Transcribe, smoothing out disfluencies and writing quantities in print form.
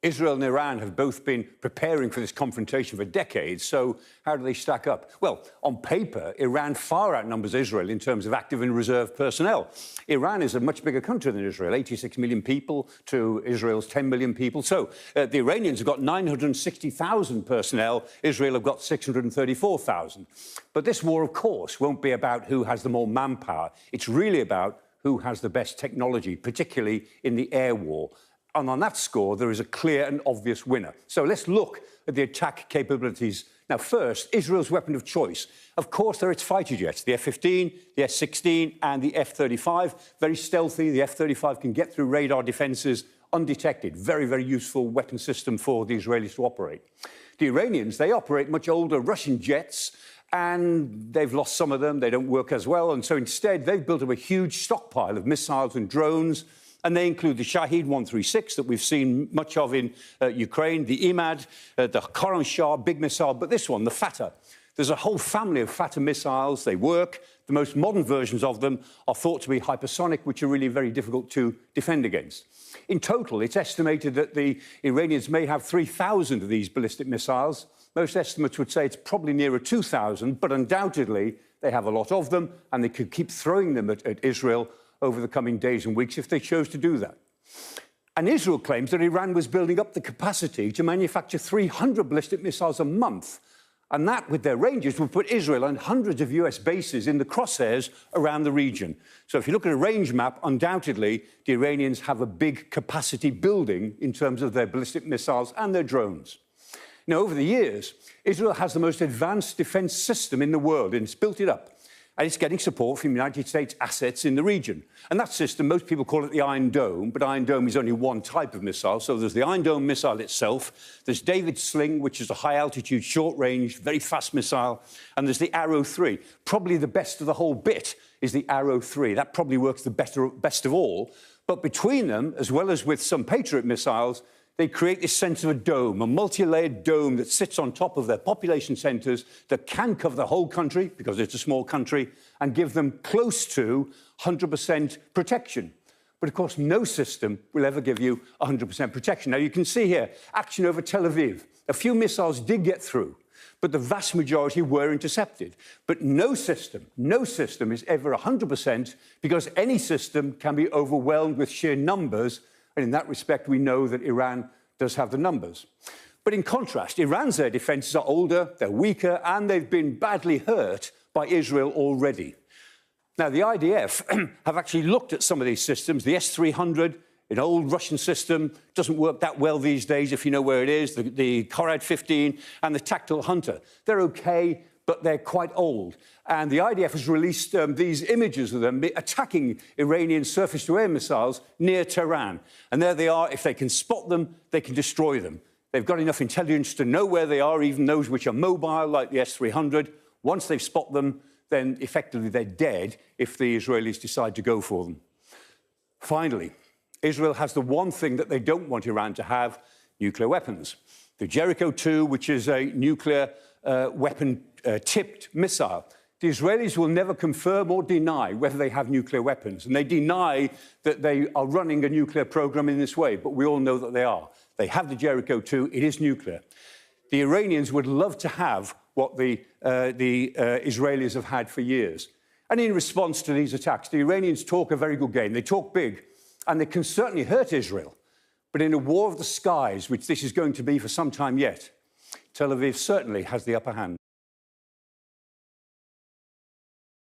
Israel and Iran have both been preparing for this confrontation for decades, so how do they stack up? Well, on paper, Iran far outnumbers Israel in terms of active and reserve personnel. Iran is a much bigger country than Israel, 86 million people to Israel's 10 million people. So the Iranians have got 960,000 personnel, Israel have got 634,000. But this war, of course, won't be about who has the more manpower. It's really about who has the best technology, particularly in the air war. And on that score, there is a clear and obvious winner. So let's look at the attack capabilities. Now, first, Israel's weapon of choice. Of course, there are its fighter jets, the F-15, the S-16 and the F-35. Very stealthy. The F-35 can get through radar defences undetected. Very, very useful weapon system for the Israelis to operate. The Iranians, they operate much older Russian jets, and they've lost some of them. They don't work as well. And so instead, they've built up a huge stockpile of missiles and drones. And they include the Shahed 136 that we've seen much of in Ukraine, the Imad, the Khorram Shah, big missile, but this one, the Fatah. There's a whole family of Fatah missiles. They work. The most modern versions of them are thought to be hypersonic, which are really very difficult to defend against. In total, it's estimated that the Iranians may have 3,000 of these ballistic missiles. Most estimates would say it's probably nearer 2,000, but undoubtedly they have a lot of them, and they could keep throwing them at Israel over the coming days and weeks if they chose to do that. And Israel claims that Iran was building up the capacity to manufacture 300 ballistic missiles a month. And that, with their ranges, would put Israel and hundreds of US bases in the crosshairs around the region. So if you look at a range map, undoubtedly, the Iranians have a big capacity building in terms of their ballistic missiles and their drones. Now, over the years, Israel has the most advanced defense system in the world, and it's built it up. And it's getting support from United States assets in the region. And that system, most people call it the Iron Dome, but Iron Dome is only one type of missile. So there's the Iron Dome missile itself, there's David Sling, which is a high-altitude, short-range, very fast missile, and there's the Arrow 3. Probably the best of the whole bit is the Arrow 3. That probably works the best of all. But between them, as well as with some Patriot missiles, they create this sense of a dome, a multi-layered dome that sits on top of their population centres that can cover the whole country, because it's a small country, and give them close to 100% protection. But, of course, no system will ever give you 100% protection. Now, you can see here, action over Tel Aviv. A few missiles did get through, but the vast majority were intercepted. But no system is ever 100%, because any system can be overwhelmed with sheer numbers. And in that respect, we know that Iran does have the numbers. But in contrast, Iran's air defences are older, they're weaker, and they've been badly hurt by Israel already. Now, the IDF have actually looked at some of these systems. The S-300, an old Russian system, doesn't work that well these days, if you know where it is. The Korad 15 and the Tactical Hunter. They're OK, but they're quite old. And the IDF has released these images of them attacking Iranian surface-to-air missiles near Tehran. And there they are. If they can spot them, they can destroy them. They've got enough intelligence to know where they are, even those which are mobile, like the S-300. Once they've spotted them, then effectively they're dead if the Israelis decide to go for them. Finally, Israel has the one thing that they don't want Iran to have: nuclear weapons. The Jericho-2, which is a nuclear weapon-tipped missile. The Israelis will never confirm or deny whether they have nuclear weapons, and they deny that they are running a nuclear program in this way, but we all know that they are. They have the Jericho-2, it is nuclear. The Iranians would love to have what the Israelis have had for years. And in response to these attacks, the Iranians talk a very good game. They talk big, and they can certainly hurt Israel. But in a war of the skies, which this is going to be for some time yet, Tel Aviv certainly has the upper hand.